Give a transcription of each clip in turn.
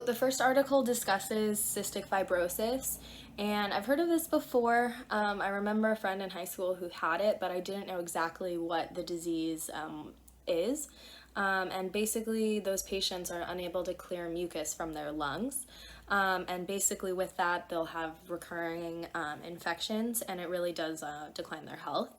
The first article discusses cystic fibrosis, and I've heard of this before. I remember a friend in high school who had it, but I didn't know exactly what the disease is. And basically, those patients are unable to clear mucus from their lungs. And basically, with that, they'll have recurring infections, and it really does decline their health.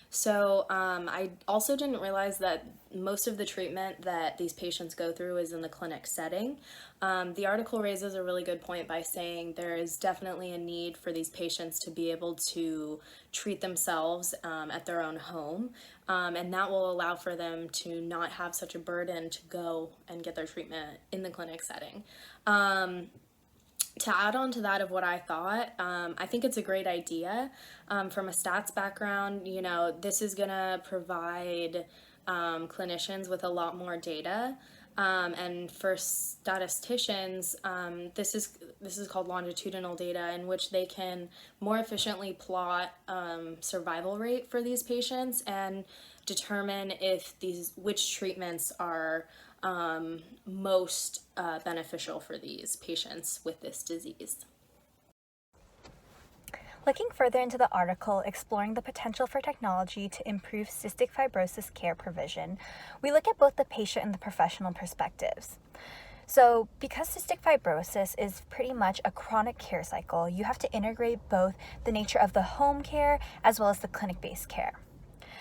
So I also didn't realize that most of the treatment that these patients go through is in the clinic setting. The article raises a really good point by saying there is definitely a need for these patients to be able to treat themselves at their own home, and that will allow for them to not have such a burden to go and get their treatment in the clinic setting. To add on to that of what I thought, I think it's a great idea. From a stats background, this is gonna provide clinicians with a lot more data. And for statisticians, this is called longitudinal data, in which they can more efficiently plot survival rate for these patients and determine if which treatments are most beneficial for these patients with this disease. Looking further into the article exploring the potential for technology to improve cystic fibrosis care provision, we look at both the patient and the professional perspectives. So, because cystic fibrosis is pretty much a chronic care cycle, you have to integrate both the nature of the home care as well as the clinic-based care.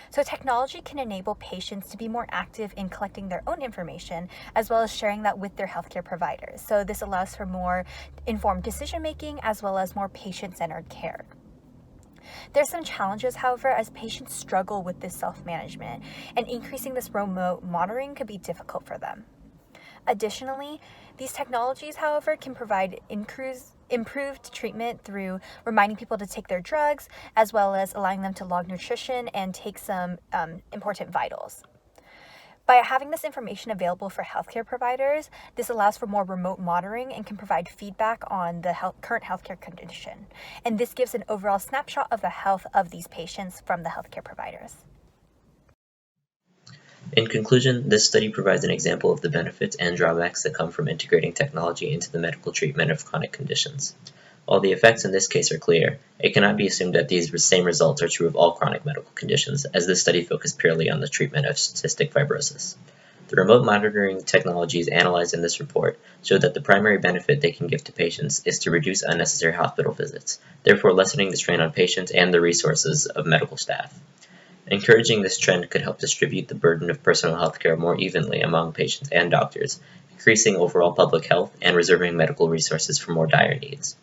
So technology can enable patients to be more active in collecting their own information as well as sharing that with their healthcare providers. So this allows for more informed decision making as well as more patient-centered care. There's some challenges, however, as patients struggle with this self-management, and increasing this remote monitoring could be difficult for them. Additionally, these technologies, however, can provide improved treatment through reminding people to take their drugs, as well as allowing them to log nutrition and take some important vitals. By having this information available for healthcare providers, this allows for more remote monitoring and can provide feedback on the current healthcare condition. And this gives an overall snapshot of the health of these patients from the healthcare providers. In conclusion, this study provides an example of the benefits and drawbacks that come from integrating technology into the medical treatment of chronic conditions. While the effects in this case are clear, it cannot be assumed that these same results are true of all chronic medical conditions, as this study focused purely on the treatment of cystic fibrosis. The remote monitoring technologies analyzed in this report show that the primary benefit they can give to patients is to reduce unnecessary hospital visits, therefore lessening the strain on patients and the resources of medical staff. Encouraging this trend could help distribute the burden of personal health care more evenly among patients and doctors, increasing overall public health and reserving medical resources for more dire needs.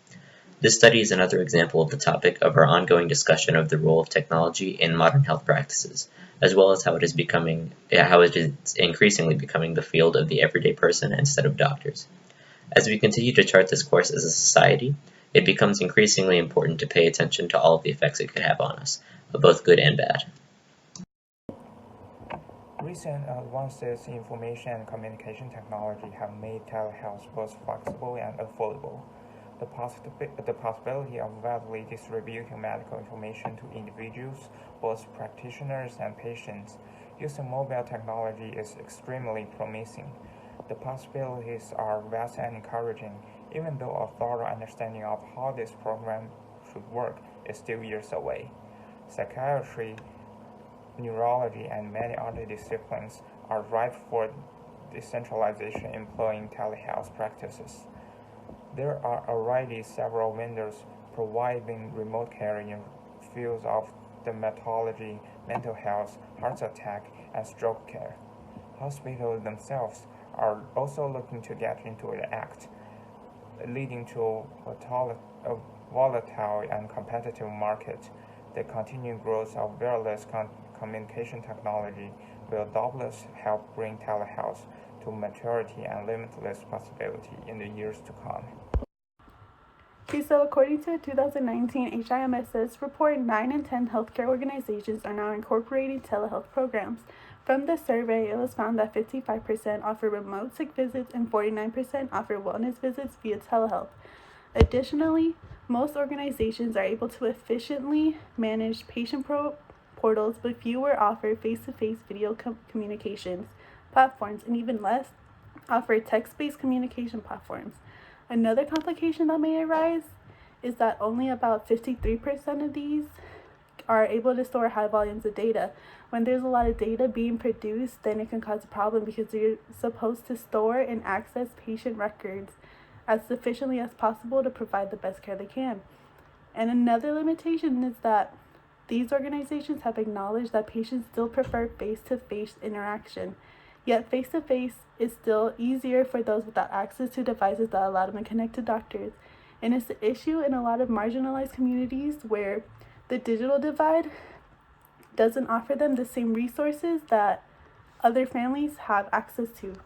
This study is another example of the topic of our ongoing discussion of the role of technology in modern health practices, as well as how it is increasingly becoming the field of the everyday person instead of doctors. As we continue to chart this course as a society, it becomes increasingly important to pay attention to all of the effects it could have on us, both good and bad. Recent advances in information and communication technology have made telehealth both flexible and affordable. The possibility of widely distributing medical information to individuals, both practitioners and patients, using mobile technology is extremely promising. The possibilities are vast and encouraging, even though a thorough understanding of how this program should work is still years away. Psychiatry, neurology, and many other disciplines are ripe for decentralization employing telehealth practices. There are already several vendors providing remote care in fields of dermatology, mental health, heart attack, and stroke care. Hospitals themselves are also looking to get into the act, leading to a volatile and competitive market. The continued growth of wireless communication technology will doubtless help bring telehealth to maturity and limitless possibility in the years to come. Okay, so according to a 2019 HIMSS report, 9 in 10 healthcare organizations are now incorporating telehealth programs. From the survey, it was found that 55% offer remote sick visits and 49% offer wellness visits via telehealth. Additionally, most organizations are able to efficiently manage patient portals, but fewer offer face-to-face video communications platforms, and even less offer text-based communication platforms. Another complication that may arise is that only about 53% of these are able to store high volumes of data. When there's a lot of data being produced, then it can cause a problem because you're supposed to store and access patient records as sufficiently as possible to provide the best care they can. And another limitation is that these organizations have acknowledged that patients still prefer face-to-face interaction. Yet face-to-face is still easier for those without access to devices that allow them to connect to doctors. And it's an issue in a lot of marginalized communities where the digital divide doesn't offer them the same resources that other families have access to.